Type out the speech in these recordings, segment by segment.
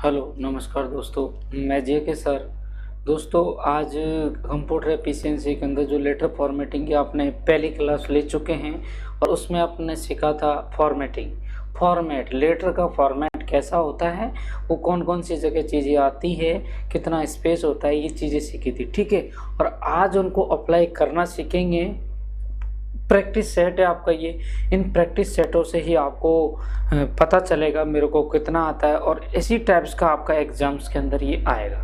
Hello नमस्कार दोस्तों, मैं जे के सर। दोस्तों आज कंप्यूटर एफिशिएंसी के अंदर जो लेटर फॉर्मेटिंग की आपने पहली क्लास ले चुके हैं और उसमें आपने सीखा था फॉर्मेट लेटर का फॉर्मेट कैसा होता है, वो कौन कौन सी जगह चीज़ें आती है, कितना स्पेस होता है, ये चीज़ें सीखी थी। ठीक है, और आज उनको अप्लाई करना सीखेंगे। प्रैक्टिस सेट है आपका ये, इन प्रैक्टिस सेटों से ही आपको पता चलेगा मेरे को कितना आता है, और इसी टाइप्स का आपका एग्जाम्स के अंदर ये आएगा।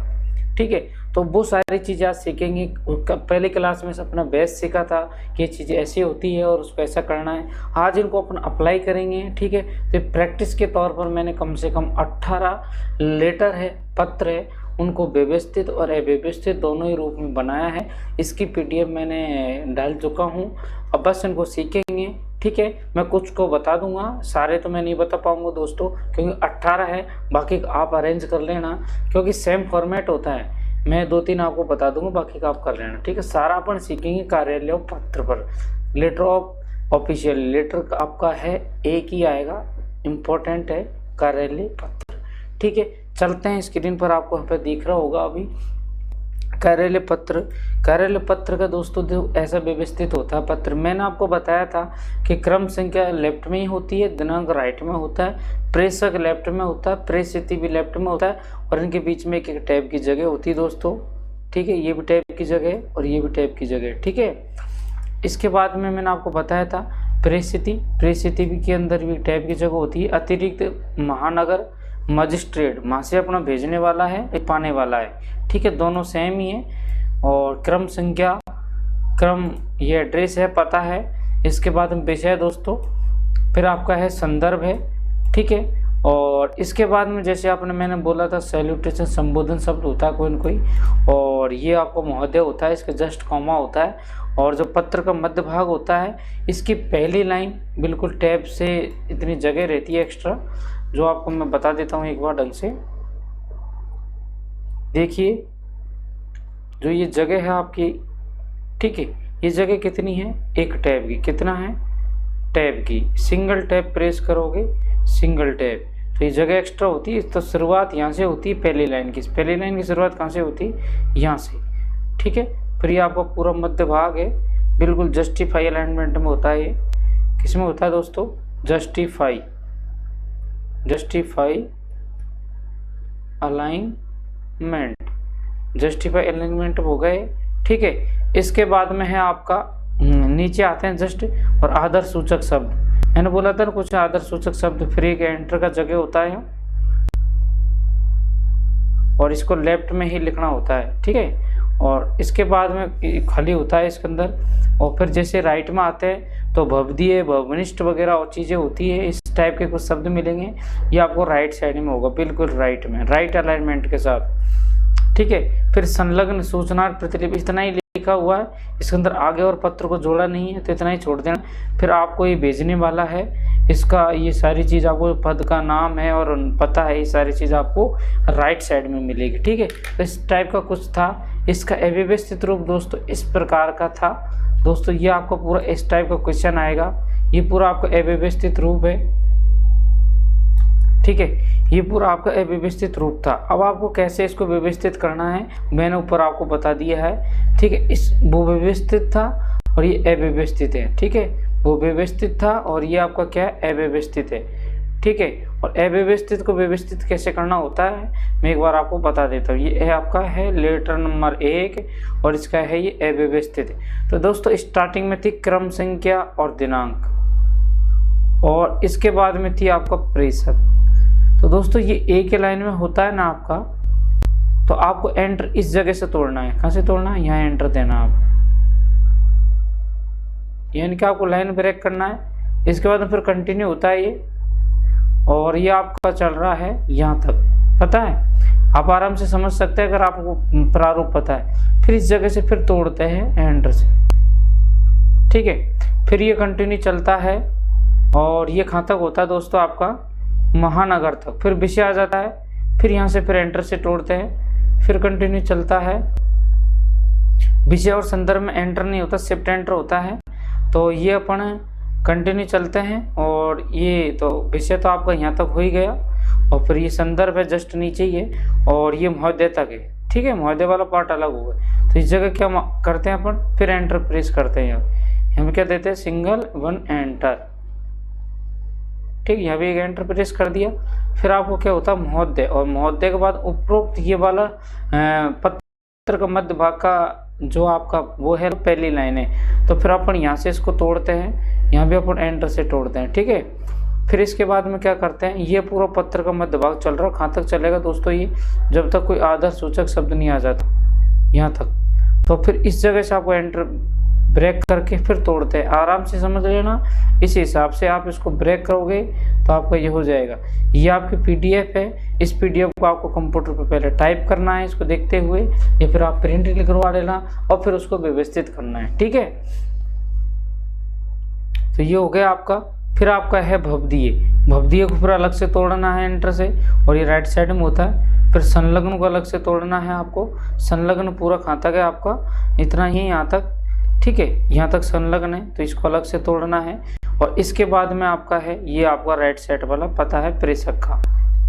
ठीक है, तो वो सारी चीज़ें आज सीखेंगे। पहली क्लास में से अपना बेस सीखा था कि ये चीज़ें ऐसी होती है और उसको ऐसा करना है। आज इनको अपन अप्लाई करेंगे। ठीक है, तो प्रैक्टिस के तौर पर मैंने कम से कम 18 लेटर है, पत्र है, उनको व्यवस्थित और अव्यवस्थित दोनों ही रूप में बनाया है। इसकी पीडीएफ मैंने डाल चुका हूँ। अब बस इनको सीखेंगे। ठीक है, मैं कुछ को बता दूंगा, सारे तो मैं नहीं बता पाऊंगा दोस्तों, क्योंकि 18 है, बाकी आप अरेंज कर लेना, क्योंकि सेम फॉर्मेट होता है। मैं 2-3 आपको बता दूंगा, बाकी का आप कर लेना। ठीक है, सारा अपन सीखेंगे कार्यालय पत्र पर। लेटर ऑफ ऑफिशियल लेटर आपका है, एक ही आएगा, इम्पोर्टेंट है कार्यालय पत्र। ठीक है, चलते हैं। स्क्रीन पर आपको यहाँ पे दिख रहा होगा अभी कार्यालय पत्र का दोस्तों जो ऐसा व्यवस्थित होता है पत्र। मैंने आपको बताया था कि क्रम संख्या लेफ्ट में ही होती है, दिनांक राइट में होता है, प्रेषक लेफ्ट में होता है, प्रेस स्थिति भी लेफ्ट में होता है, और इनके बीच में एक एक टैब की जगह होती है दोस्तों। ठीक है, ये भी टैब की जगह है और ये भी टैब की जगह है। ठीक है, इसके बाद में मैंने आपको बताया था प्रेस स्थिति के अंदर भी टैब की जगह होती है। अतिरिक्त महानगर मजिस्ट्रेट, वहाँ से अपना भेजने वाला है, पाने वाला है। ठीक है, दोनों सेम ही है। और क्रम संख्या, क्रम ये एड्रेस है, पता है। इसके बाद में विषय है दोस्तों, फिर आपका है संदर्भ है। ठीक है, और इसके बाद में जैसे आपने मैंने बोला था सैल्यूटेशन, संबोधन शब्द होता है कोई न कोई, और ये आपको महोदय होता है, इसका जस्ट कॉमा होता है। और जो पत्र का मध्य भाग होता है, इसकी पहली लाइन बिल्कुल टैब से इतनी जगह रहती है एक्स्ट्रा, जो आपको मैं बता देता हूँ एक बार ढंग से। देखिए जो ये जगह है आपकी, ठीक है, ये जगह कितनी है, एक टैब की। कितना है, टैब की। सिंगल टैब प्रेस करोगे, सिंगल टैब, तो ये जगह एक्स्ट्रा होती है। तो शुरुआत यहाँ से होती है पहली लाइन की। पहली लाइन की शुरुआत कहाँ से होती है, यहाँ से। ठीक है, फिर ये आपका पूरा मध्य भाग है, बिल्कुल जस्टिफाई अलाइनमेंट में होता है। ये किस में होता है दोस्तों, जस्टिफाई अलाइनमेंट हो गए। ठीक है, इसके बाद में है आपका नीचे आते हैं जस्ट और आदर सूचक शब्द। मैंने बोला था ना कुछ आदर सूचक शब्द, फिर एक एंटर का जगह होता है और इसको लेफ्ट में ही लिखना होता है। ठीक है, और इसके बाद में खाली होता है इसके अंदर। और फिर जैसे राइट में आते हैं तो भवदीय, भवनिष्ठ वगैरह और चीज़ें होती है, इस टाइप के कुछ शब्द मिलेंगे। ये आपको राइट साइड में होगा, बिल्कुल राइट में, राइट अलाइनमेंट के साथ। ठीक है, फिर संलग्न सूचना प्रतिलिपि, इतना ही लिखा हुआ है, इसके अंदर आगे और पत्र को जोड़ा नहीं है, तो इतना ही छोड़ देना। फिर आपको ये भेजने वाला है, इसका ये सारी चीज़ आपको, पद का नाम है और पता है, ये सारी चीज़ आपको राइट साइड में मिलेगी। ठीक है, तो इस टाइप का कुछ था। इसका अव्यवस्थित रूप दोस्तों इस प्रकार का था दोस्तों। ये आपको पूरा इस टाइप का क्वेश्चन आएगा, ये पूरा आपका अव्यवस्थित रूप है। ठीक है, ये पूरा आपका अव्यवस्थित रूप था। अब आपको कैसे इसको व्यवस्थित करना है मैंने ऊपर आपको बता दिया है। ठीक है, इस वो व्यवस्थित था और ये अव्यवस्थित है। ठीक है, वो व्यवस्थित था और ये आपका क्या है, अव्यवस्थित है। ठीक है, और अव्यवस्थित को व्यवस्थित कैसे करना होता है मैं एक बार आपको बता देता हूँ। ये आपका है लेटर नंबर 1 और इसका है ये अव्यवस्थित। तो दोस्तों स्टार्टिंग में थी क्रम संख्या और दिनांक, और इसके बाद में थी आपका प्रेषक। तो दोस्तों ये एक ही लाइन में होता है ना आपका, तो आपको एंटर इस जगह से तोड़ना है। कहाँ से तोड़ना है, यहाँ एंटर देना आप, यानी कि आपको लाइन ब्रेक करना है। इसके बाद फिर कंटिन्यू होता है ये, और ये आपका चल रहा है यहाँ तक, पता है, आप आराम से समझ सकते हैं अगर आपको प्रारूप पता है। फिर इस जगह से फिर तोड़ते हैं एंटर से। ठीक है, फिर ये कंटिन्यू चलता है और ये कहाँ तक होता है दोस्तों, आपका महानगर तक। फिर विषय आ जाता है, फिर यहाँ से फिर एंटर से तोड़ते हैं, फिर कंटिन्यू चलता है। विषय और संदर्भ में एंटर नहीं होता, शिफ्ट एंटर होता है। तो ये अपन कंटिन्यू चलते हैं, और ये तो विषय तो आपका यहाँ तक हो ही गया, और फिर ये संदर्भ है जस्ट नीचे ही है, और ये महोदय तक है, ठीक है। महोदय वाला पार्ट अलग होगा। तो इस जगह क्या करते हैं अपन, फिर एंटर प्रेस करते हैं। यहाँ क्या देते हैं, सिंगल वन एंटर, ठीक। यहाँ भी एक एंटर प्रेस कर दिया। फिर आपको क्या होता है, महोदय, और महोदय के बाद उपरोक्त ये वाला पत्र का मध्य भाग का जो आपका वो है पहली लाइन है। तो फिर अपन यहाँ से इसको तोड़ते हैं, यहाँ भी अपन एंटर से तोड़ते हैं, ठीक है। फिर इसके बाद में क्या करते हैं, ये पूरा पत्र का मध्य भाग चल रहा है। कहाँ तक चलेगा दोस्तों, ये जब तक कोई आदर्श सूचक शब्द नहीं आ जाता, यहाँ तक। तो फिर इस जगह से आपको एंटर ब्रेक करके फिर तोड़ते हैं। आराम से समझ लेना, इस हिसाब से आप इसको ब्रेक करोगे तो आपका ये हो जाएगा। ये आपकी PDF है। इस PDF को आपको कंप्यूटर पर पहले टाइप करना है इसको देखते हुए, या फिर आप प्रिंट निकलवा लेना और फिर उसको व्यवस्थित करना है, ठीक है। तो ये हो गया आपका। फिर आपका है भवदीय। भवदीय को फिर अलग से तोड़ना है एंटर से, और ये राइट साइड में होता है। फिर संलग्न को अलग से तोड़ना है आपको। संलग्न पूरा कहाँ तक है आपका, इतना ही यहाँ तक, ठीक है। यहाँ तक संलग्न है, तो इसको अलग से तोड़ना है। और इसके बाद में आपका है, ये आपका राइट साइड वाला पता है प्रेषक का,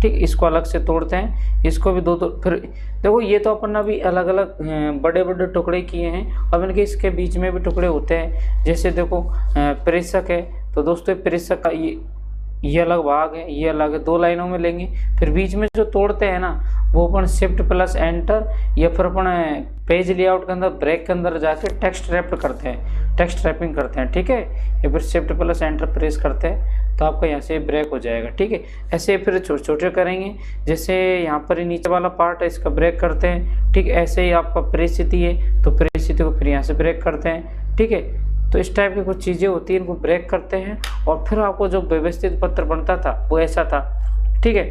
ठीक। इसको अलग से तोड़ते हैं, इसको भी दो। फिर देखो, ये तो अपन अभी अलग अलग बड़े बड़े टुकड़े किए हैं। अब इनके इसके बीच में भी टुकड़े होते हैं। जैसे देखो प्रेषक है, तो दोस्तों प्रेषक का ये अलग भाग है, ये अलग है, 2 लाइनों में लेंगे। फिर बीच में जो तोड़ते हैं ना, वो अपन शिफ्ट प्लस एंटर, या फिर अपन पेज लेआउट के अंदर ब्रेक के अंदर जाके टेक्स्ट रैप करते हैं, टेक्स्ट रैपिंग करते हैं, ठीक है। या फिर शिफ्ट प्लस एंटर प्रेस करते हैं तो आपका यहाँ से ब्रेक हो जाएगा, ठीक है। ऐसे फिर छोटे छोटे करेंगे। जैसे यहाँ पर नीचे वाला पार्ट है, इसका ब्रेक करते हैं, ठीक। ऐसे ही आपका परिस्थिति है, तो परिस्थिति को फिर यहाँ से ब्रेक करते हैं, ठीक है। तो इस टाइप की कुछ चीज़ें होती हैं, इनको ब्रेक करते हैं। और फिर आपको जो व्यवस्थित पत्र बनता था वो ऐसा था, ठीक है।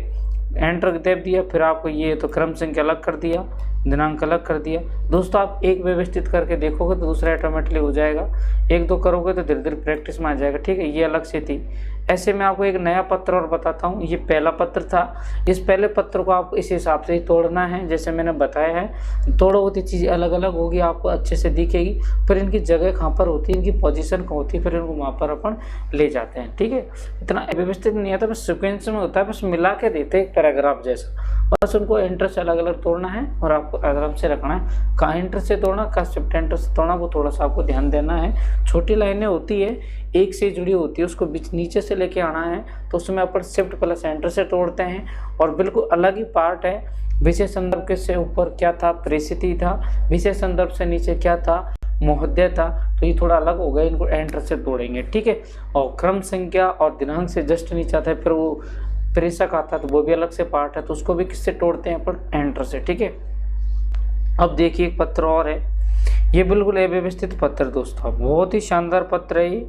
एंटर दे दिया, फिर आपको ये तो क्रम संख्या अलग कर दिया, दिनांक अलग कर दिया। दोस्तों आप एक व्यवस्थित करके देखोगे तो दूसरा ऑटोमेटिकली हो जाएगा। 1-2 करोगे तो धीरे धीरे प्रैक्टिस में आ जाएगा, ठीक है। ये अलग से थी। ऐसे मैं आपको एक नया पत्र और बताता हूँ। ये पहला पत्र था। इस पहले पत्र को आपको इस हिसाब से ही तोड़ना है जैसे मैंने बताया है। तोड़ोगे तो चीज़ें अलग अलग होगी, आपको अच्छे से दिखेगी। फिर इनकी जगह कहाँ पर होती है, इनकी पोजीशन कहाँ होती है, फिर इनको वहाँ पर अपन ले जाते हैं, ठीक है। इतना व्यवस्थित नहीं आता, बस सिक्वेंस में होता है, बस मिला के देते हैं पैराग्राफ जैसा। बस उनको एंटर से अलग अलग तोड़ना है और आपको आराम से रखना है। कहाँ एंटर से तोड़ना, कहाँ शिफ्ट एंटर से तोड़ना, वो थोड़ा सा आपको ध्यान देना है। छोटी लाइनें होती है, एक से जुड़ी होती है, उसको बीच नीचे से लेके आना है, तो उसमें अपन शिफ्ट प्लस एंटर से तोड़ते हैं। और बिल्कुल अलग ही पार्ट है। विषय संदर्भ के से ऊपर क्या था, परिस्थिति था। विषय संदर्भ से नीचे क्या था, महोदय था। तो ये थोड़ा अलग हो गया, इनको एंटर से तोड़ेंगे, ठीक है। और क्रम संख्या और दिनांक से जस्ट नीचे आता है, फिर वो प्रेषक आता है, तो वो भी अलग से पार्ट है, तो उसको भी किससे तोड़ते हैं अपन, एंटर से, ठीक है। अब देखिए एक पत्र और है, ये बिल्कुल अव्यवस्थित पत्र दोस्तों, बहुत ही शानदार पत्र है। ये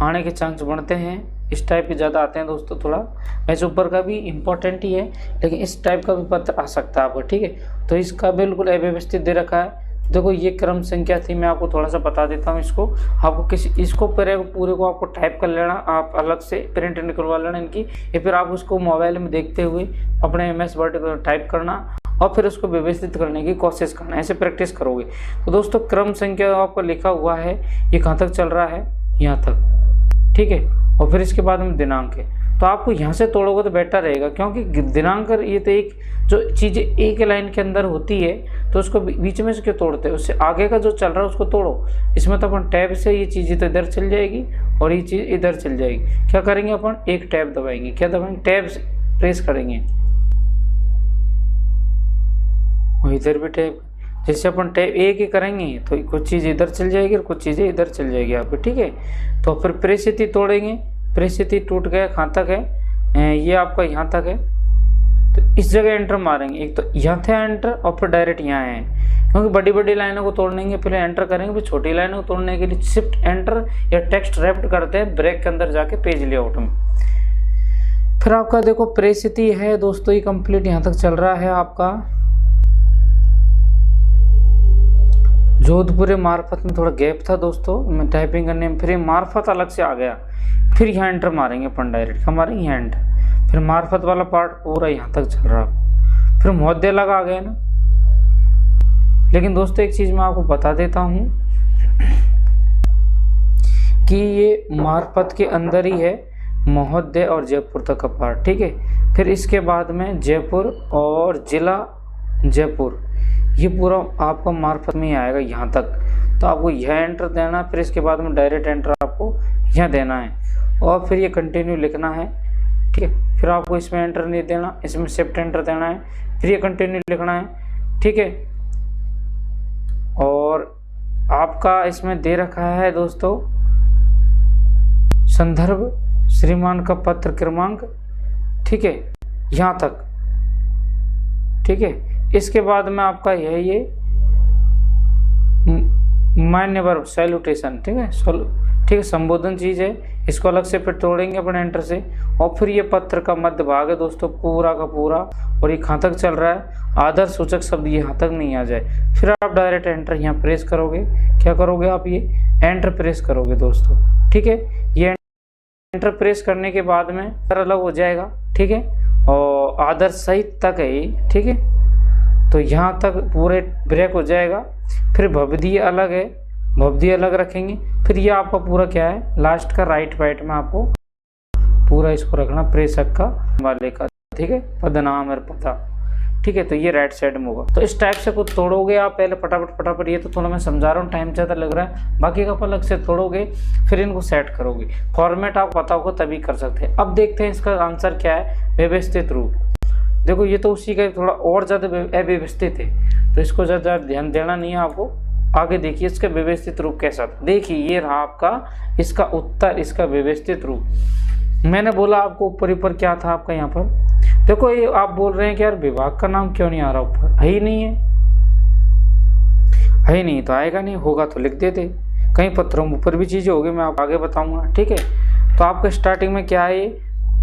आने के चांस बढ़ते हैं, इस टाइप के ज़्यादा आते हैं दोस्तों। थोड़ा वैसे ऊपर का भी इम्पोर्टेंट ही है, लेकिन इस टाइप का भी पत्र आ सकता है आपको, ठीक है। तो इसका बिल्कुल अव्यवस्थित दे रखा है। देखो ये क्रम संख्या थी, मैं आपको थोड़ा सा बता देता हूँ इसको। आपको इसको पूरे को आपको टाइप कर लेना, आप अलग से प्रिंट निकलवा लेना इनकी, या फिर आप उसको मोबाइल में देखते हुए अपने MS वर्ड को टाइप करना और फिर उसको व्यवस्थित करने की कोशिश करना, ऐसे प्रैक्टिस करोगे। तो दोस्तों क्रम संख्या आपका लिखा हुआ है, ये कहाँ तक चल रहा है, यहाँ तक, ठीक है। और फिर इसके बाद में दिनांक है, तो आपको यहाँ से तोड़ोगे तो बेटर रहेगा, क्योंकि दिनांक ये तो एक जो चीज़ें एक लाइन के अंदर होती है, तो उसको बीच में से क्यों तोड़ते हैं, उससे आगे का जो चल रहा है उसको तोड़ो। इसमें तो अपन टैब से ये चीज़ें तो इधर चल जाएगी और ये चीज़ इधर चल जाएगी। क्या करेंगे अपन, एक टैब दबाएंगे, क्या दबाएंगे, टैब से प्रेस करेंगे और इधर भी टैब। जैसे अपन टैब एक ही करेंगे तो कुछ चीज़ इधर चल जाएगी और कुछ चीज़ें इधर चल जाएगी आपको, ठीक है। तो फिर परिस्थिति तोड़ेंगे, परिस्थिति टूट गया, कहाँ तक है, ये आपका यहाँ तक है, तो इस जगह एंटर मारेंगे। एक तो यहाँ था एंटर और फिर डायरेक्ट यहाँ है, क्योंकि बड़ी बड़ी लाइनों को तोड़ने के पहले एंटर करेंगे, फिर छोटी लाइनों को तोड़ने के लिए शिफ्ट एंटर या टेक्स्ट रैप्ट करते हैं ब्रेक के अंदर जाके पेज लेआउट में। फिर आपका देखो परिस्थिति है दोस्तों, ये कंप्लीट यहाँ तक चल रहा है आपका। जोधपुर मार्फत में थोड़ा गैप था दोस्तों, मैं टाइपिंग करने में, फिर मार्फत अलग से आ गया, फिर यहाँ एंटर मारेंगे अपन डायरेक्ट, हमारे यहाँ एंटर, फिर मार्फत वाला पार्ट पूरा यहाँ तक चल रहा, फिर महोदय लगा आ गया ना। लेकिन दोस्तों एक चीज़ मैं आपको बता देता हूँ कि ये मार्फत के अंदर ही है महोदय और जयपुर तक का पार्ट, ठीक है। फिर इसके बाद में जयपुर और ज़िला जयपुर, ये पूरा आपका मार्फत में ही आएगा यहाँ तक। तो आपको यह एंटर देना है, फिर इसके बाद में डायरेक्ट एंटर आपको यहाँ देना है और फिर ये कंटिन्यू लिखना है, ठीक है। फिर आपको इसमें एंटर नहीं देना, इसमें शिफ्ट एंटर देना है, फिर ये कंटिन्यू लिखना है, ठीक है। और आपका इसमें दे रखा है दोस्तों संदर्भ श्रीमान का पत्र क्रमांक, ठीक है, यहाँ तक, ठीक है। इसके बाद में आपका ये मान्यवर सैल्यूटेशन, ठीक है, ठीक है, संबोधन चीज़ है, इसको अलग से फिर तोड़ेंगे अपने एंटर से। और फिर ये पत्र का मध्य भाग है दोस्तों पूरा का पूरा, और ये कहाँ तक चल रहा है, आदर सूचक शब्द ये यहाँ तक नहीं आ जाए। फिर आप डायरेक्ट एंटर यहाँ प्रेस करोगे, क्या करोगे आप, ये एंटर प्रेस करोगे दोस्तों, ठीक है। ये एंटर प्रेस करने के बाद में अलग हो जाएगा, ठीक है, और आदर सहित तक है ये, ठीक है। तो यहाँ तक पूरे ब्रेक हो जाएगा। फिर भवदीय अलग है, भवदीय अलग रखेंगे। फिर ये आपका पूरा क्या है, लास्ट का राइट पार्ट में आपको पूरा इसको रखना प्रेषक का वाले का, ठीक है, पदनाम और पता, ठीक है। तो ये राइट साइड में होगा। तो इस टाइप से कुछ तोड़ोगे आप पहले फटाफट। ये तो थोड़ा मैं समझा रहा हूँ, टाइम ज़्यादा लग रहा है, बाकी का अलग से तोड़ोगे, फिर इनको सेट करोगे। फॉर्मेट आप पता होगा तभी कर सकते हैं। अब देखते हैं इसका आंसर क्या है, व्यवस्थित रूप। देखो ये तो उसी का थोड़ा और ज़्यादा अव्यवस्थित है, तो इसको ज़्यादा ध्यान देना नहीं है आपको। आगे देखिए इसका व्यवस्थित रूप कैसा था। देखिए ये रहा आपका इसका उत्तर, इसका व्यवस्थित रूप। मैंने बोला आपको ऊपर क्या था आपका यहाँ पर। देखो ये आप बोल रहे हैं कि यार विभाग का नाम क्यों नहीं आ रहा ऊपर, है ही नहीं है, है ही नहीं, तो आएगा नहीं, होगा तो लिख देते। कई पत्रों में ऊपर भी चीज़ें होगी, मैं आप आगे बताऊंगा, ठीक है। तो आपका स्टार्टिंग में क्या है,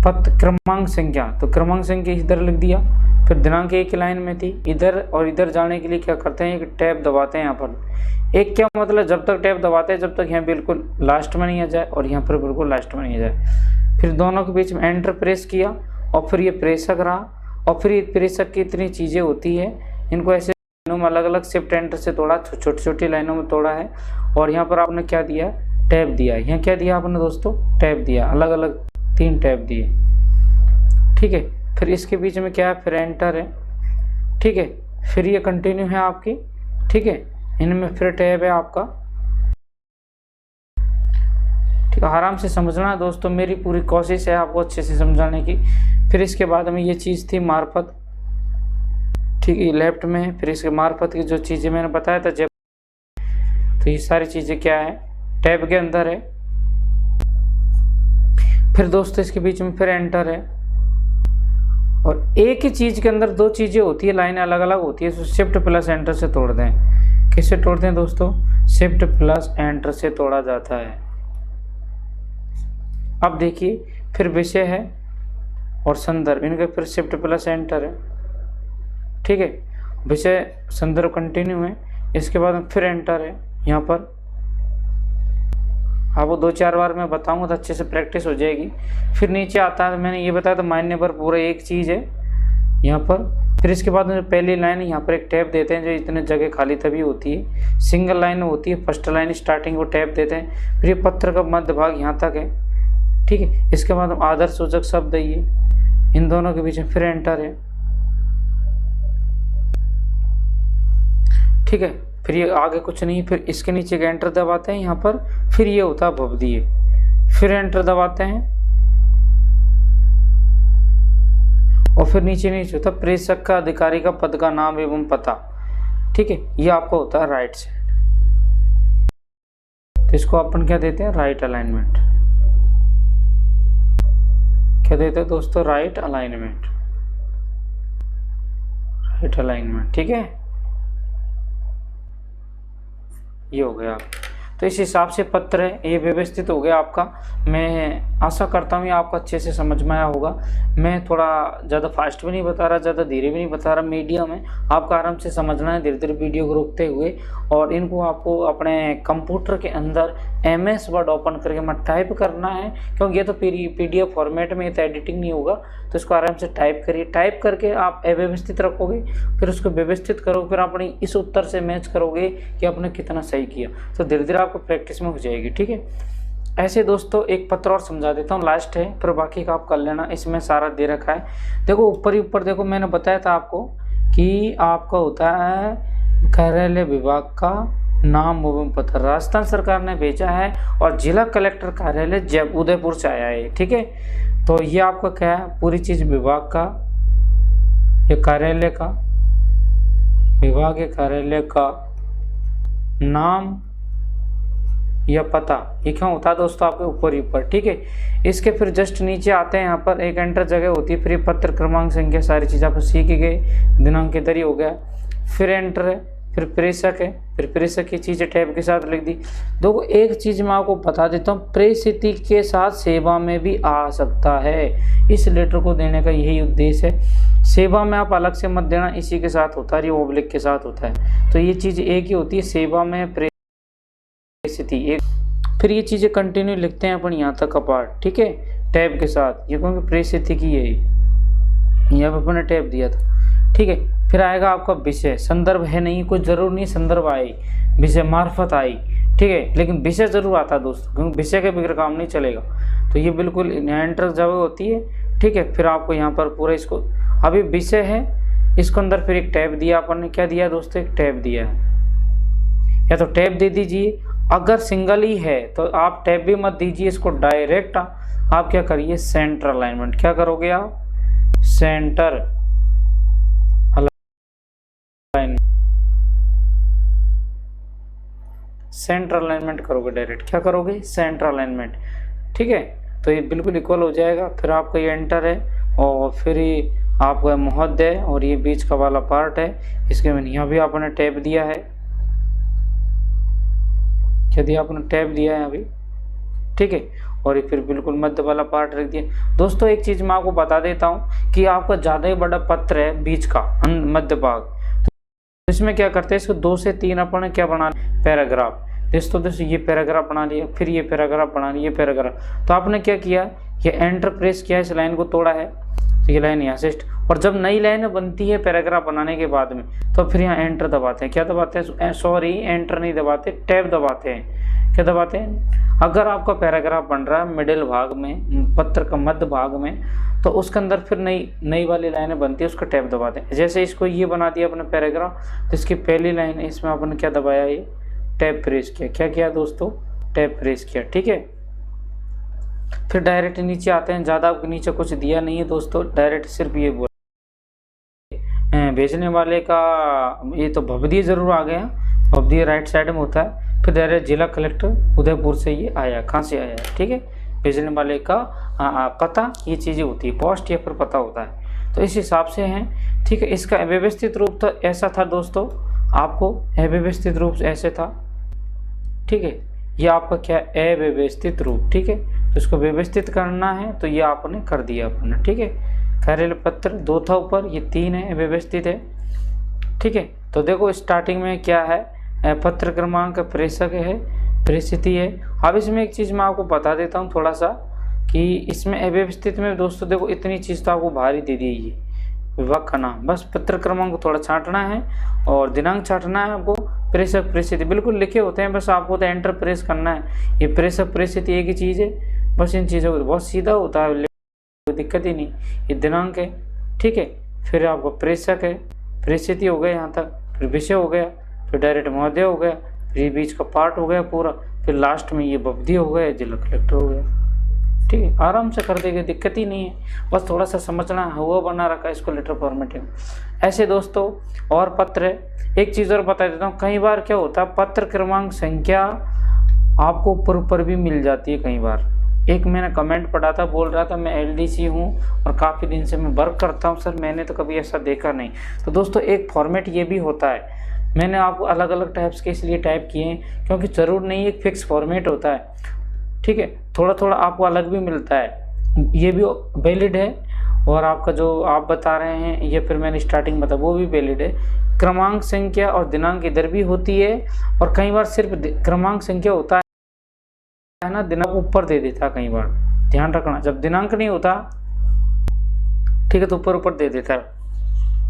पत्र क्रमांक संख्या, तो क्रमांक संख्या इधर लिख दिया। फिर दिनांक एक लाइन में थी, इधर और इधर जाने के लिए क्या करते हैं, एक टैब दबाते हैं यहाँ पर। एक क्या मतलब, जब तक टैब दबाते हैं जब तक यहाँ बिल्कुल लास्ट में नहीं आ जाए और यहाँ पर बिल्कुल लास्ट में नहीं आ जाए। फिर दोनों के बीच में एंटर प्रेस किया और फिर ये प्रेषक रहा। और फिर ये प्रेषक की इतनी चीज़ें होती है, इनको ऐसे लाइनों में अलग अलग शिफ्ट एंटर से तोड़ा, छोटी छोटी लाइनों में तोड़ा है। और यहाँ पर आपने क्या दिया, टैब दिया। यहाँ क्या दिया आपने दोस्तों, टैब दिया, अलग अलग 3 टैब दिए, ठीक है। फिर इसके बीच में क्या है, फिर एंटर है, ठीक है। फिर ये कंटिन्यू है आपकी, ठीक है। इनमें फिर टैब है आपका, ठीक है। आराम से समझना है दोस्तों, मेरी पूरी कोशिश है आपको अच्छे से समझाने की। फिर इसके बाद में ये चीज़ थी मार्फत, ठीक है, लेफ्ट में। फिर इसके मार्फत की जो चीज़ें मैंने बताया था जब, तो ये सारी चीज़ें क्या है, टैब के अंदर है। फिर दोस्तों इसके बीच में फिर एंटर है। और एक ही चीज़ के अंदर 2 चीज़ें होती है, लाइनें अलग अलग होती है, तो शिफ्ट प्लस एंटर से तोड़ दें। किससे तोड़ते हैं दोस्तों, शिफ्ट प्लस एंटर से तोड़ा जाता है। अब देखिए फिर विषय है और संदर्भ, इनके फिर शिफ्ट प्लस एंटर है, ठीक है। विषय संदर्भ कंटिन्यू है, इसके बाद फिर एंटर है। यहाँ पर आपको 2-4 बार मैं बताऊंगा तो अच्छे से प्रैक्टिस हो जाएगी। फिर नीचे आता है, मैंने ये बताया था मान्य पर पूरा एक चीज़ है यहाँ पर। फिर इसके बाद में पहली लाइन यहाँ पर एक टैब देते हैं, जो इतने जगह खाली तभी होती है, सिंगल लाइन होती है, फर्स्ट लाइन स्टार्टिंग को टैब देते हैं। फिर ये पत्र का मध्य भाग यहाँ तक है, ठीक है। इसके बाद हम आदर सूचक शब्द है ये, इन दोनों के बीच में फिर एंटर है, ठीक है। फिर ये आगे कुछ नहीं, फिर इसके नीचे का एंटर दबाते हैं यहाँ पर। फिर ये होता है भवदीय, फिर एंटर दबाते हैं और फिर नीचे होता प्रेषक का अधिकारी का पद का नाम एवं पता, ठीक है। ये आपका होता है राइट साइड, तो इसको अपन क्या देते हैं, राइट अलाइनमेंट। क्या देते हैं दोस्तों, राइट अलाइनमेंट, राइट अलाइनमेंट, ठीक है। ये हो गया। तो इस हिसाब से पत्र है ये व्यवस्थित हो गया आपका। मैं आशा करता हूँ ये आपको अच्छे से समझ में आया होगा। मैं थोड़ा ज़्यादा फास्ट भी नहीं बता रहा, ज़्यादा धीरे भी नहीं बता रहा, मीडियम है। आपको आराम से समझना है, धीरे धीरे वीडियो को रोकते हुए। और इनको आपको अपने कंप्यूटर के अंदर MS वर्ड ओपन करके मत टाइप करना है, क्योंकि ये तो PDF फॉर्मेट में, ये तो एडिटिंग नहीं होगा। तो इसको आराम से टाइप करिए, टाइप करके आप अव्यवस्थित रखोगे, फिर उसको व्यवस्थित करोगे, फिर अपनी इस उत्तर से मैच करोगे कि आपने कितना सही किया। तो धीरे धीरे आपको प्रैक्टिस में हो जाएगी, ठीक है। ऐसे दोस्तों एक पत्र और समझा देता हूँ, लास्ट है, फिर बाकी का आप कर लेना, इसमें सारा दे रखा है। देखो ऊपर ही ऊपर देखो, मैंने बताया था आपको कि आपका होता है कार्यालय विभाग का नाम एवं पत्र, राजस्थान सरकार ने भेजा है और जिला कलेक्टर कार्यालय जय उदयपुर से आया है। ठीक है, तो ये आपका क्या है, पूरी चीज विभाग का, ये कार्यालय का, विभाग के कार्यालय का नाम या पता, ये क्यों होता है दोस्तों आपके ऊपर ही ऊपर। ठीक है, इसके फिर जस्ट नीचे आते हैं, यहाँ पर एक एंटर जगह होती है, फिर पत्र क्रमांक संख्या, सारी चीज़ आप सीख गए, दिनांक इधर ही हो गया, फिर एंटर है, फिर प्रेषक है, फिर प्रेषक की चीज़ें टैब के साथ लिख दी। देखो एक चीज़ मैं आपको बता देता हूँ, प्रेषित के साथ सेवा में भी आ सकता है। इस लेटर को देने का यही उद्देश्य है। सेवा में आप अलग से मत देना, इसी के साथ होता है, ये ओब्लिक के साथ होता है, तो ये चीज़ एक ही होती है, सेवा में प्रेषित एक। फिर ये चीज़ें कंटिन्यू लिखते हैं अपन यहाँ तक का पार्ट। ठीक है, टैब के साथ, ये क्योंकि प्रेषित की है, यहाँ पर अपने टैब दिया था। ठीक है, फिर आएगा आपका विषय, संदर्भ है नहीं, कुछ जरूर नहीं संदर्भ आई, विषय मार्फत आई। ठीक है, लेकिन विषय जरूर आता है दोस्तों, क्योंकि विषय के बगैर काम नहीं चलेगा, तो ये बिल्कुल एंटर जगह होती है। ठीक है, फिर आपको यहाँ पर पूरा इसको, अभी विषय है, इसको अंदर फिर एक टैब दिया अपन ने, क्या दिया दोस्तों, एक टैब दिया है, या तो टैब दे दीजिए, अगर सिंगल ही है तो आप टैब भी मत दीजिए, इसको डायरेक्ट आप क्या करिए, सेंटर अलाइनमेंट, क्या करोगे आप, सेंटर अलाइनमेंट, सेंटर अलाइनमेंट करोगे डायरेक्ट, क्या करोगे, सेंटर अलाइनमेंट। ठीक है, तो ये बिल्कुल इक्वल हो जाएगा। फिर आपका ये एंटर है, और फिर ये आपका महोदय, और ये बीच का वाला पार्ट है, इसके में यहाँ भी आपने टैब दिया है, यदि आपने टैब दिया है अभी। ठीक है, और ये फिर बिल्कुल मध्य वाला पार्ट रख दिया। दोस्तों एक चीज़ मैं आपको बता देता हूँ कि आपका ज़्यादा ही बड़ा पत्र है बीच का मध्य भाग, तो इसमें क्या करते हैं, इसको 2 से 3 अपन क्या बना, पैराग्राफ। दोस्तों ये पैराग्राफ बना लिया, फिर ये पैराग्राफ बना लिया, ये पैराग्राफ, तो आपने क्या किया, ये एंटर प्रेस किया, इस लाइन को तोड़ा है, तो ये लाइन यहाँ से, और जब नई लाइन बनती है पैराग्राफ बनाने के बाद में, तो फिर यहाँ एंटर दबाते हैं, क्या दबाते हैं, सॉरी एंटर नहीं दबाते, टैब दबाते हैं। क्या दबाते हैं, अगर आपका पैराग्राफ बन रहा है मिडिल भाग में, पत्र का मध्य भाग में, तो उसके अंदर फिर नई वाली लाइनें बनती है, उसका टैब दबाते हैं। जैसे इसको ये बना दिया अपने पैराग्राफ, तो इसकी पहली लाइन है, इसमें आपने क्या दबाया, ये टैब प्रेस किया, क्या किया दोस्तों, टैब प्रेस किया। ठीक है, फिर डायरेक्ट नीचे आते हैं, ज़्यादा आपको नीचे कुछ दिया नहीं है दोस्तों, डायरेक्ट सिर्फ ये बोला भेजने वाले का, ये तो भवदीय जरूर आ गया, भवदीय राइट साइड में होता है, फिर डायरेक्ट जिला कलेक्टर उदयपुर से ये आया, कहाँ से आया। ठीक है, भेजने वाले का पता, ये चीज़ें होती है, पोस्ट या फिर पता होता है, तो इस हिसाब से हैं। ठीक है, इसका अव्यवस्थित रूप तो ऐसा था दोस्तों, आपको अव्यवस्थित रूप ऐसे था। ठीक है, ये आपका क्या अव्यवस्थित रूप। ठीक है, तो इसको व्यवस्थित करना है, तो ये आपने कर दिया अपने। ठीक है, कार्यालय पत्र 2 था ऊपर, ये 3 है, व्यवस्थित है। ठीक है, तो देखो स्टार्टिंग में क्या है, पत्र क्रमांक, प्रेषक है, प्रेषिति है। अब इसमें एक चीज़ मैं आपको बता देता हूँ थोड़ा सा, कि इसमें अव्यवस्थित में दोस्तों देखो इतनी चीज़ तो आपको भारी दे दी, ये विभाग का नाम, बस पत्र क्रमांक को थोड़ा छांटना है और दिनांक छांटना है आपको, प्रेषक प्रेषिति बिल्कुल लिखे होते हैं, बस आपको तो एंटर प्रेस करना है। ये प्रेषक प्रेषिति एक ही चीज़ है, बस इन चीज़ों को बहुत सीधा होता है, कोई दिक्कत ही नहीं। ये दिनांक है, ठीक है, फिर आपको प्रेषक है, प्रेषिति हो गया यहाँ तक, फिर विषय हो गया, फिर डायरेक्ट महोदय हो गया, फिर ये बीच का पार्ट हो गया पूरा, फिर लास्ट में ये बब्दी हो गया, जिला कलेक्टर हो गया। ठीक है, आराम से कर देंगे, दिक्कत ही नहीं है, बस थोड़ा सा समझना हुआ बना रखा है इसको लेटर फॉर्मेटिंग। ऐसे दोस्तों और पत्र एक चीज़ और बता देता हूँ, कई बार क्या होता है, पत्र क्रमांक संख्या आपको ऊपर भी मिल जाती है कई बार। एक मैंने कमेंट पढ़ा था, बोल रहा था मैं एलडीसी हूँ और काफ़ी दिन से मैं वर्क करता हूँ सर, मैंने तो कभी ऐसा देखा नहीं। तो दोस्तों एक फॉर्मेट ये भी होता है, मैंने आपको अलग अलग टाइप्स के इसलिए टाइप किए हैं क्योंकि ज़रूर नहीं एक फिक्स फॉर्मेट होता है। ठीक है, थोड़ा थोड़ा आपको अलग भी मिलता है, ये भी वैलिड है, और आपका जो आप बता रहे हैं ये फिर मैंने स्टार्टिंग बता वो भी वैलिड है। क्रमांक संख्या और दिनांक इधर भी होती है, और कई बार सिर्फ क्रमांक संख्या होता है ना, दिनांक ऊपर दे देता है कई बार, ध्यान रखना, जब दिनांक नहीं होता ठीक है तो ऊपर दे देता है।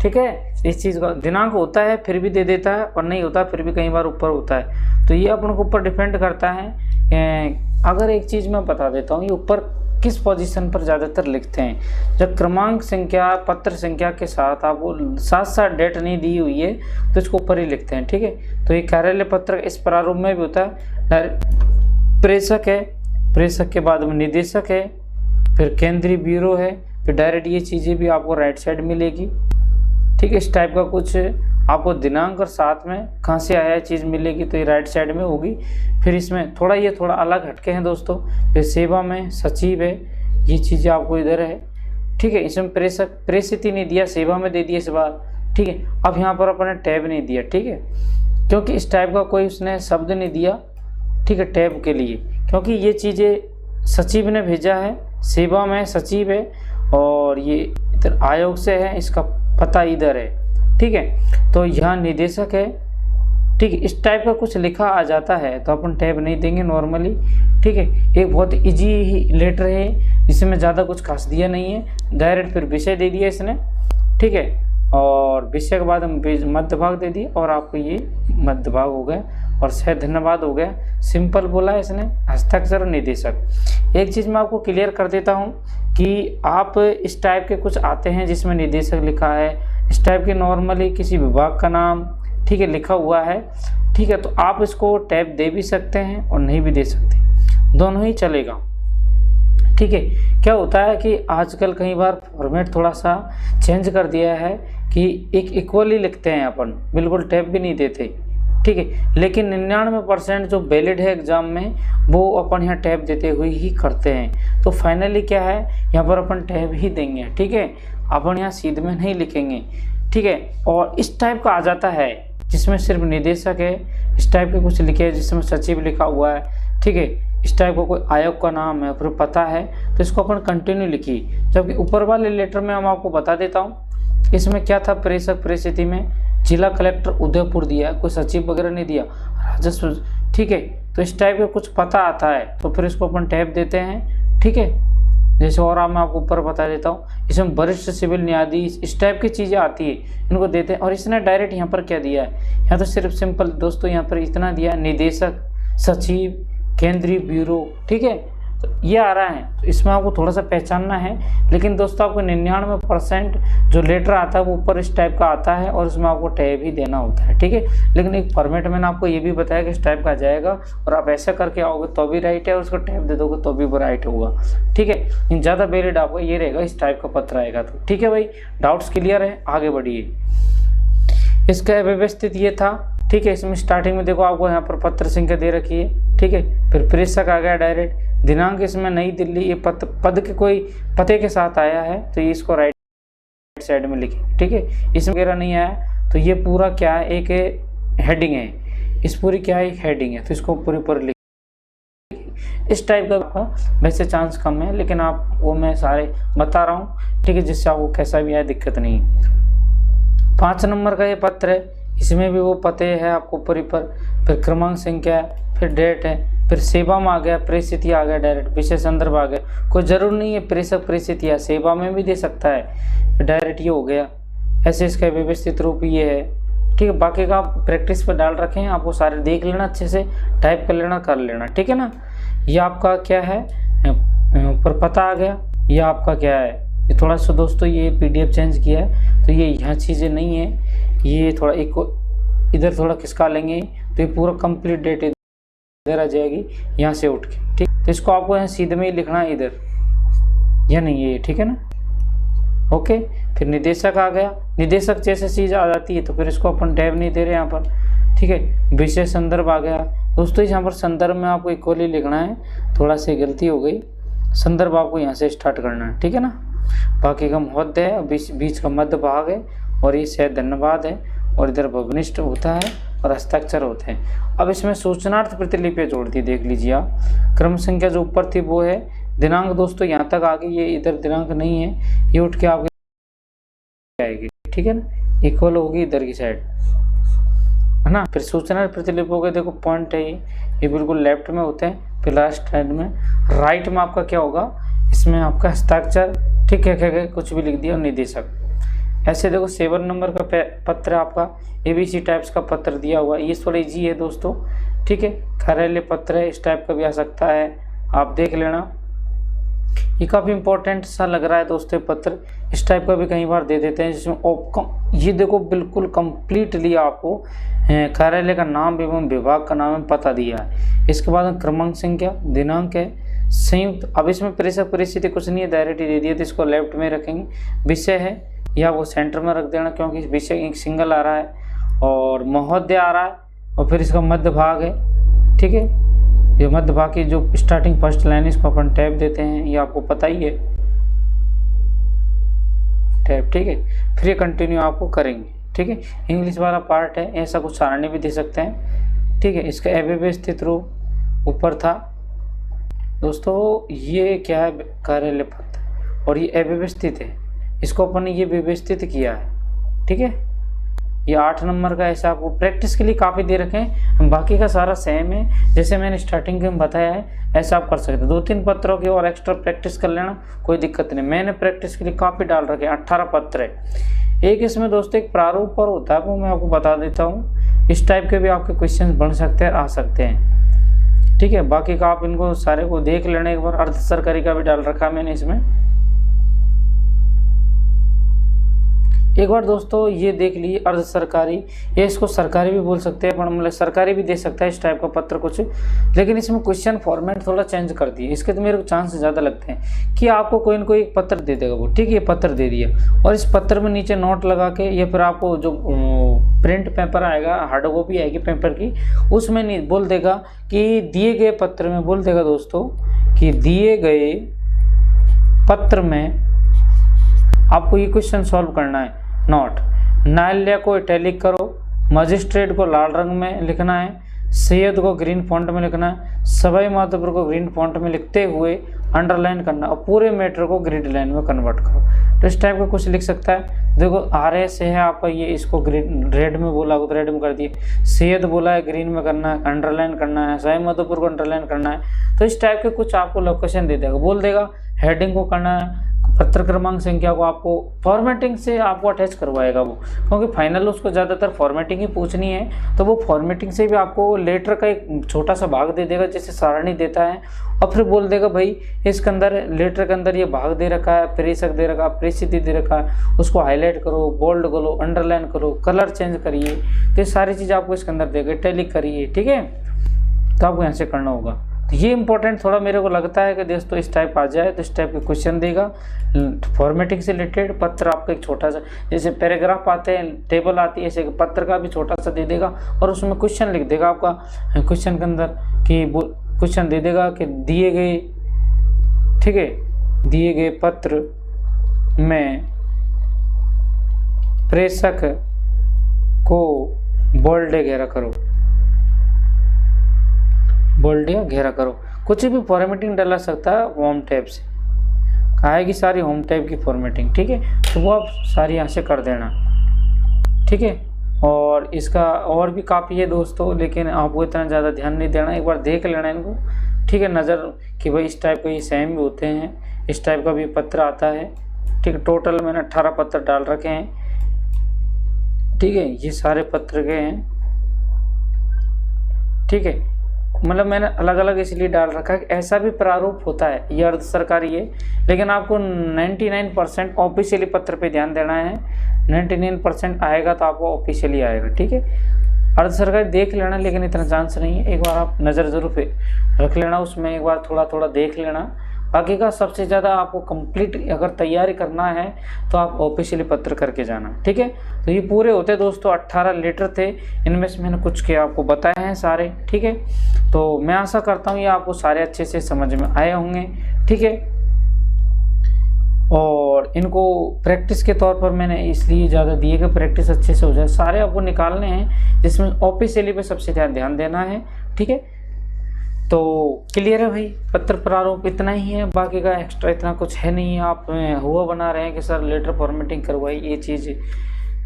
ठीक है। इस चीज़ का दिनांक होता है फिर भी दे देता है और नहीं होता फिर भी कई बार ऊपर होता है। तो ये अपन को ऊपर डिपेंड करता है। अगर एक चीज़ मैं बता देता हूँ, ये ऊपर किस पोजीशन पर ज़्यादातर लिखते हैं, जब क्रमांक संख्या पत्र संख्या के साथ आपको साथ साथ डेट नहीं दी हुई है तो इसको ऊपर ही लिखते हैं, ठीक है। तो ये कार्यालय पत्र इस प्रारूप में भी होता है। प्रेषक है, प्रेषक के बाद में निदेशक है, फिर केंद्रीय ब्यूरो है, फिर डायरेक्ट ये चीज़ें भी आपको राइट साइड मिलेगी, ठीक है। इस टाइप का कुछ आपको दिनांक और साथ में कहाँ से आया चीज़ मिलेगी, तो ये राइट साइड में होगी। फिर इसमें थोड़ा अलग हटके हैं दोस्तों। फिर सेवा में सचिव है, ये चीज़ें आपको इधर है, ठीक है। इसमें प्रेषक प्रेषित ही नहीं दिया, सेवा में दे दिया इस बार, ठीक है। अब यहाँ पर अपने टैब नहीं दिया, ठीक है, क्योंकि इस टाइप का कोई उसने शब्द नहीं दिया, ठीक है, टैब के लिए, क्योंकि ये चीज़ें सचिव ने भेजा है, सेवा में सचिव है और ये इधर आयोग से है, इसका पता इधर है, ठीक है। तो यहाँ निदेशक है, ठीक है। इस टाइप का कुछ लिखा आ जाता है तो अपन टैब नहीं देंगे नॉर्मली, ठीक है। एक बहुत इजी लेटर है, इसमें ज़्यादा कुछ खास दिया नहीं है। डायरेक्ट फिर विषय दे दिया इसने, ठीक है, और विषय के बाद हम मध्य भाग दे दिए और आपको ये मध्य भाग हो गया और शायद धन्यवाद हो गया। सिंपल बोला है इसने, हस्ताक्षर और निदेशक। एक चीज़ मैं आपको क्लियर कर देता हूँ कि आप इस टाइप के कुछ आते हैं जिसमें निदेशक लिखा है, इस टाइप के नॉर्मली किसी विभाग का नाम, ठीक है, लिखा हुआ है, ठीक है, तो आप इसको टैब दे भी सकते हैं और नहीं भी दे सकते, दोनों ही चलेगा, ठीक है। क्या होता है कि आजकल कई बार फॉर्मेट थोड़ा सा चेंज कर दिया है कि एक इक्वली लिखते हैं अपन, बिल्कुल टैब भी नहीं देते, ठीक है। लेकिन 99% जो वैलिड है एग्जाम में वो अपन यहाँ टैब देते हुए ही करते हैं। तो फाइनली क्या है, यहाँ पर अपन टैब ही देंगे, ठीक है, अपन यहाँ सीध में नहीं लिखेंगे, ठीक है। और इस टाइप का आ जाता है जिसमें सिर्फ निदेशक है, इस टाइप के कुछ लिखे है जिसमें सचिव लिखा हुआ है, ठीक है, इस टाइप का कोई आयोग का नाम है फिर पता है, तो इसको अपन कंटिन्यू लिखिए। जबकि ऊपर वाले लेटर में हम आपको बता देता हूँ, इसमें क्या था, प्रेषक प्रेषित में जिला कलेक्टर उदयपुर दिया, कोई सचिव वगैरह नहीं दिया, राजस्व, ठीक है। तो इस टाइप का कुछ पता आता है तो फिर इसको अपन टैब देते हैं, ठीक है। जैसे और मैं आपको ऊपर बता देता हूँ, इसमें वरिष्ठ सिविल न्यायाधीश, इस टाइप की चीज़ें आती है, इनको देते हैं। और इसने डायरेक्ट यहाँ पर क्या दिया है, यहाँ तो सिर्फ सिंपल दोस्तों यहाँ पर इतना दिया, निदेशक, सचिव, केंद्रीय ब्यूरो, ठीक है, तो ये आ रहा है। तो इसमें आपको थोड़ा सा पहचानना है। लेकिन दोस्तों आपको 99% जो लेटर आता है वो ऊपर इस टाइप का आता है और उसमें आपको टैब ही देना होता है, ठीक है। लेकिन एक फॉर्मेट मैंने आपको ये भी बताया कि इस टाइप का जाएगा और आप ऐसा करके आओगे तो भी राइट है और उसको टैब दे दोगे तो भी वो राइट होगा, ठीक है। इन ज़्यादा वैलिड आपको ये रहेगा, इस टाइप का पत्र आएगा तो, ठीक है भाई। डाउट्स क्लियर है, आगे बढ़िए। इसका व्यवस्थित ये था, ठीक है। इसमें स्टार्टिंग में देखो आपको यहाँ पर पत्र संख्या दे रखी है, ठीक है। फिर प्रेषक आ गया डायरेक्ट, दिनांक इसमें नई दिल्ली, ये पद के कोई पते के साथ आया है तो ये इसको राइट साइड में लिखे, ठीक है। इसमें वगैरह नहीं आया तो ये पूरा क्या है, एक हेडिंग है, इस पूरी क्या है, एक हेडिंग है, तो इसको पूरे ऊपर लिखे। इस टाइप का आपका वैसे चांस कम है, लेकिन आप वो मैं सारे बता रहा हूँ, ठीक है, जिससे आपको कैसा भी आए दिक्कत नहीं। 5 नंबर का ये पत्र है, इसमें भी वो पते है आपको ऊपर ही पर, फिर क्रमांक संख्या है, फिर डेट है, फिर सेवा में आ गया, प्रेषित आ गया, डायरेक्ट विषय संदर्भ आ गया। कोई ज़रूर नहीं है प्रेषक प्रेषित या सेवा में भी दे सकता है, फिर डायरेक्ट ये हो गया। ऐसे इसका व्यवस्थित रूप ये है, ठीक है। बाकी का आप प्रैक्टिस पर डाल रखे हैं, आपको सारे देख लेना, अच्छे से टाइप कर लेना, ठीक है ना। ये आपका क्या है, ऊपर पता आ गया, ये आपका क्या है, ये थोड़ा सा दोस्तों ये PDF चेंज किया है तो ये यहाँ चीज़ें नहीं है, ये थोड़ा एक इधर थोड़ा खिसका लेंगे तो ये पूरा कंप्लीट डेट इधर आ जाएगी यहाँ से उठ के, ठीक। तो इसको आपको यहाँ सीधे में ही लिखना है इधर, या नहीं ये, ठीक है ना, ओके। फिर निदेशक आ गया, निदेशक जैसे चीज़ आ जाती है तो फिर इसको अपन टैब नहीं दे रहे यहाँ पर, ठीक है। विषय संदर्भ आ गया दोस्तों, यहाँ पर संदर्भ में आपको इक्वली लिखना है, थोड़ा सी गलती हो गई, संदर्भ आपको यहाँ से स्टार्ट करना है, ठीक है ना। बाकी का महोदय है, बीच का मध्य भाग है और ये शायद धन्यवाद है और इधर भवनिष्ठ होता है और हस्ताक्षर होते हैं। अब इसमें सूचनार्थ प्रतिलिपि जोड़ दी, देख लीजिए आप। क्रम संख्या जो ऊपर थी वो है, दिनांक दोस्तों यहाँ तक आ गई, ये इधर दिनांक नहीं है, ये उठ के आपके आएगी, ठीक है ना, इक्वल होगी इधर की साइड, है ना। फिर सूचनार्थ प्रतिलिपि हो गए, देखो पॉइंट है ये बिल्कुल लेफ्ट में होते हैं। फिर लास्ट साइड में राइट में आपका क्या होगा, इसमें आपका हस्ताक्षर, ठीक है, कुछ भी लिख दिया, और निदेशक। ऐसे देखो 7 नंबर का पत्र आपका ABC टाइप्स का पत्र दिया हुआ, ये थोड़ा इजी है दोस्तों, ठीक है। कार्यालय पत्र है, इस टाइप का भी आ सकता है, आप देख लेना। ये काफ़ी इंपॉर्टेंट सा लग रहा है दोस्तों पत्र, इस टाइप का भी कई बार दे देते हैं, जिसमें ये देखो बिल्कुल कंप्लीटली आपको कार्यालय का नाम एवं विभाग का नाम पता दिया है। इसके बाद क्रमांक संख्या, दिनांक है, संयुक्त, अब इसमें प्रेषक परिस्थिति कुछ नहीं है, डायरेक्ट ही दे दिया, तो इसको लेफ्ट में रखेंगे। विषय है या वो सेंटर में रख देना, क्योंकि इस विषय एक सिंगल आ रहा है, और महोदय आ रहा है, और फिर इसका मध्य भाग है, ठीक है। ये मध्य भाग की जो स्टार्टिंग फर्स्ट लाइन, इसको अपन टैब देते हैं, ये आपको पता ही है, टैब, ठीक है। फिर ये कंटिन्यू आपको करेंगे, ठीक है। इंग्लिश वाला पार्ट है, ऐसा कुछ सारणी भी दे सकते हैं, ठीक है। इसका अव्यवस्थित रूप ऊपर था दोस्तों, ये क्या है, कार्यालय पत्र, और ये अव्यवस्थित है, इसको अपन ने ये व्यवस्थित किया है, ठीक है। ये 8 नंबर का, ऐसा आपको प्रैक्टिस के लिए काफ़ी दे रखे हैं, बाकी का सारा सेम है, जैसे मैंने स्टार्टिंग में बताया है, ऐसा आप कर सकते हैं। 2-3 पत्रों की और एक्स्ट्रा प्रैक्टिस कर लेना, कोई दिक्कत नहीं। मैंने प्रैक्टिस के लिए काफ़ी डाल रखे हैं, 18 पत्र है। एक इसमें दोस्तों एक प्रारूप पर होता है, वो मैं आपको बता देता हूँ, इस टाइप के भी आपके क्वेश्चन बन सकते हैं, आ सकते हैं, ठीक है। बाकी का आप इनको सारे को देख लेना एक बार। अर्ध सरकारी का भी डाल रखा है मैंने इसमें, एक बार दोस्तों ये देख लीजिए। अर्ध सरकारी, ये इसको सरकारी भी बोल सकते हैं, मतलब सरकारी भी दे सकता है इस टाइप का पत्र कुछ, लेकिन इसमें क्वेश्चन फॉर्मेट थोड़ा चेंज कर दिए, इसके तो मेरे को चांस ज़्यादा लगते हैं कि आपको कोई ना कोई एक पत्र दे देगा वो, ठीक है। ये पत्र दे दिया, और इस पत्र में नीचे नोट लगा के, या फिर आपको जो प्रिंट पेपर आएगा, हार्ड कॉपी आएगी पेपर की, उसमें नहीं बोल देगा कि दिए गए पत्र में, बोल देगा दोस्तों कि दिए गए पत्र में आपको ये क्वेश्चन सॉल्व करना है। नोट, न्यायालय को इटैलिक करो, मजिस्ट्रेट को लाल रंग में लिखना है, सैयद को ग्रीन फॉन्ट में लिखना है, सवाई माधोपुर को ग्रीन फॉन्ट में लिखते हुए अंडरलाइन करना, और पूरे मैटर को ग्रीन लाइन में कन्वर्ट करो। तो इस टाइप का कुछ लिख सकता है। देखो RS से है आपका, ये इसको ग्रीन रेड में बोला तो रेड में कर दिए, सैयद बोला है ग्रीन में करना है, अंडरलाइन करना है, सवाई माधोपुर को अंडरलाइन करना है। तो इस टाइप के कुछ आपको लोकेशन दे देगा, बोल देगा हेडिंग को करना है, पत्र क्रमांक संख्या को आपको फॉर्मेटिंग से आपको अटैच करवाएगा वो, क्योंकि फाइनल उसको ज़्यादातर फॉर्मेटिंग ही पूछनी है, तो वो फॉर्मेटिंग से भी आपको लेटर का एक छोटा सा भाग दे देगा, जैसे सारणी देता है, और फिर बोल देगा भाई इसके अंदर लेटर के अंदर ये भाग दे रखा है, प्रेषक दे रखा है, प्रेषित दे रखा है, उसको हाईलाइट करो, बोल्ड करो, अंडरलाइन करो, कलर चेंज करिए, तो ये सारी चीज़ आपको इसके अंदर देगा, इटैलिक करिए, ठीक है। तो आपको यहाँ से करना होगा। तो ये इंपॉर्टेंट थोड़ा मेरे को लगता है कि दोस्तों इस टाइप आ जाए तो इस टाइप के क्वेश्चन देगा, फॉर्मेटिंग से रिलेटेड। पत्र आपका एक छोटा सा, जैसे पैराग्राफ आते हैं, टेबल आती है, ऐसे पत्र का भी छोटा सा दे देगा, और उसमें क्वेश्चन लिख देगा आपका, क्वेश्चन के अंदर कि क्वेश्चन दे देगा कि दिए गए, ठीक है, दिए गए पत्र में प्रेषक को बोल्ड घेरा करो, बोल्ड या घेरा करो, कुछ भी फॉर्मेटिंग डाला सकता है होम टैब से, आएगी सारी होम टैब की फॉर्मेटिंग, ठीक है। तो वो आप सारी यहाँ से कर देना, ठीक है। और इसका और भी काफ़ी है दोस्तों, लेकिन आपको इतना ज़्यादा ध्यान नहीं देना, एक बार देख लेना इनको, ठीक है, नज़र कि भाई इस टाइप के ये सेम भी होते हैं, इस टाइप का भी पत्र आता है, ठीक है। टोटल मैंने 18 पत्र डाल रखे हैं, ठीक है, ये सारे पत्र के हैं, ठीक है। मतलब मैंने अलग अलग इसलिए डाल रखा है कि ऐसा भी प्रारूप होता है, ये अर्ध सरकारी है, लेकिन आपको 99% ऑफिशियली पत्र पे ध्यान देना है। 99% आएगा तो आपको ऑफिशियली आएगा, ठीक है। अर्ध सरकारी देख लेना, लेकिन इतना चांस नहीं है, एक बार आप नज़र ज़रूर रख लेना, उसमें एक बार थोड़ा थोड़ा देख लेना। बाकी का सबसे ज़्यादा आपको कंप्लीट अगर तैयारी करना है तो आप ऑफिशियली पत्र करके जाना, ठीक है। तो ये पूरे होते दोस्तों 18 लेटर थे, इनमें से मैंने कुछ के आपको बताए हैं सारे, ठीक है। तो मैं आशा करता हूँ ये आपको सारे अच्छे से समझ में आए होंगे, ठीक है। और इनको प्रैक्टिस के तौर पर मैंने इसलिए ज़्यादा दिए कि प्रैक्टिस अच्छे से हो जाए, सारे आपको निकालने हैं, जिसमें ऑफिशियली पे सबसे ज़्यादा ध्यान देना है, ठीक है। तो क्लियर है भाई, पत्र प्रारूप इतना ही है, बाकी का एक्स्ट्रा इतना कुछ है नहीं है। आप हुआ बना रहे हैं कि सर लेटर फॉर्मेटिंग करवाई ये चीज़,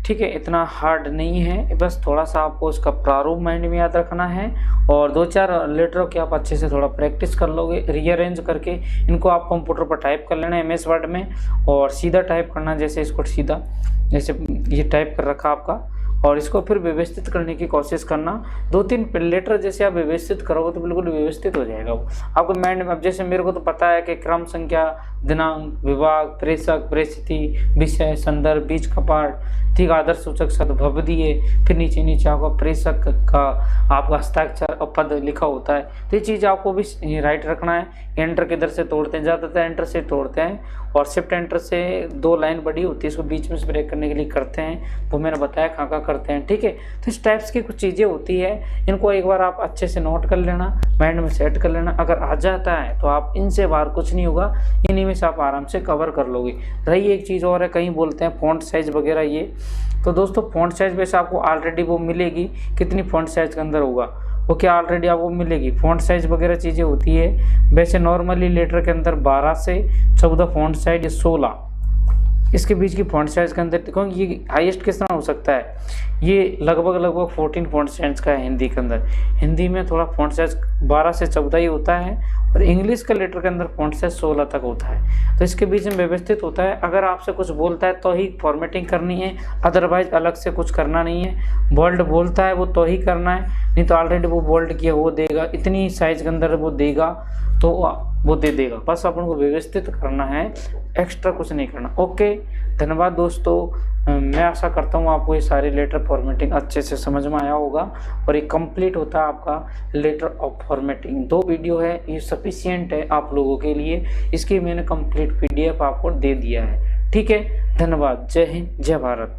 ठीक है, इतना हार्ड नहीं है, बस थोड़ा सा आपको उसका प्रारूप माइंड में याद रखना है और 2-4 लेटरों की आप अच्छे से थोड़ा प्रैक्टिस कर लोगे, रीअरेंज करके इनको आप कंप्यूटर पर टाइप कर लेना MS वर्ड में और सीधा टाइप करना, जैसे इसको सीधा जैसे ये टाइप कर रखा आपका, और इसको फिर व्यवस्थित करने की कोशिश करना। 2-3 लेटर जैसे आप व्यवस्थित करोगे तो बिल्कुल व्यवस्थित हो जाएगा वो आपको माइंड में। अब जैसे मेरे को तो पता है कि क्रम, संख्या, दिनांक, विभाग, प्रेषक, प्रेषिती, विषय, संदर्भ, बीज कपाट, ठीक, आदर्श सूचक शब्द, भवदीय, फिर नीचे आपका प्रेषक का आपका हस्ताक्षर और पद लिखा होता है। तो ये चीज़ आपको भी राइट रखना है। एंटर किधर से तोड़ते हैं, ज़्यादातर एंटर से तोड़ते हैं और शिफ्ट एंटर से 2 लाइन बड़ी होती है, इसको बीच में से ब्रेक करने के लिए करते हैं, वो मैंने बताया कहाँ करते हैं। ठीक है, तो इस टाइप्स की कुछ चीज़ें होती है, इनको एक बार आप अच्छे से नोट कर लेना, माइंड में सेट कर लेना। अगर आ जाता है तो आप इनसे बाहर कुछ नहीं होगा, इन्हीं में से आप आराम से कवर कर लोगे। रही एक चीज़ और है, कहीं बोलते हैं फॉन्ट साइज वगैरह ये, तो दोस्तों फॉन्ट साइज वैसे आपको ऑलरेडी वो मिलेगी, कितनी फॉन्ट साइज के अंदर होगा वो क्या ऑलरेडी आपको मिलेगी। फॉन्ट साइज वगैरह चीज़ें होती है, वैसे नॉर्मली लेटर के अंदर 12 से 14 फॉन्ट साइज, 16 इसके बीच की फॉन्ट साइज के अंदर, क्योंकि ये हाईएस्ट किस तरह हो सकता है, ये लगभग 14 फॉन्ट साइज का है हिंदी के अंदर। हिंदी में थोड़ा फॉन्ट साइज 12 से 14 ही होता है और इंग्लिश के लेटर के अंदर फॉन्ट साइज 16 तक होता है, तो इसके बीच में व्यवस्थित होता है। अगर आपसे कुछ बोलता है तो ही फॉर्मेटिंग करनी है, अदरवाइज अलग से कुछ करना नहीं है। बोल्ड बोलता है वो तो ही करना है, नहीं तो ऑलरेडी वो बोल्ड किया वो देगा, इतनी साइज के अंदर वो देगा तो वो दे देगा। बस अपन को व्यवस्थित करना है, एक्स्ट्रा कुछ नहीं करना। ओके, धन्यवाद दोस्तों। मैं आशा करता हूँ आपको ये सारे लेटर फॉर्मेटिंग अच्छे से समझ में आया होगा और ये कंप्लीट होता है आपका लेटर ऑफ फॉर्मेटिंग। 2 वीडियो है, ये सफिशिएंट है आप लोगों के लिए, इसकी मैंने कंप्लीट PDF आपको दे दिया है। ठीक है, धन्यवाद। जय हिंद, जय भारत।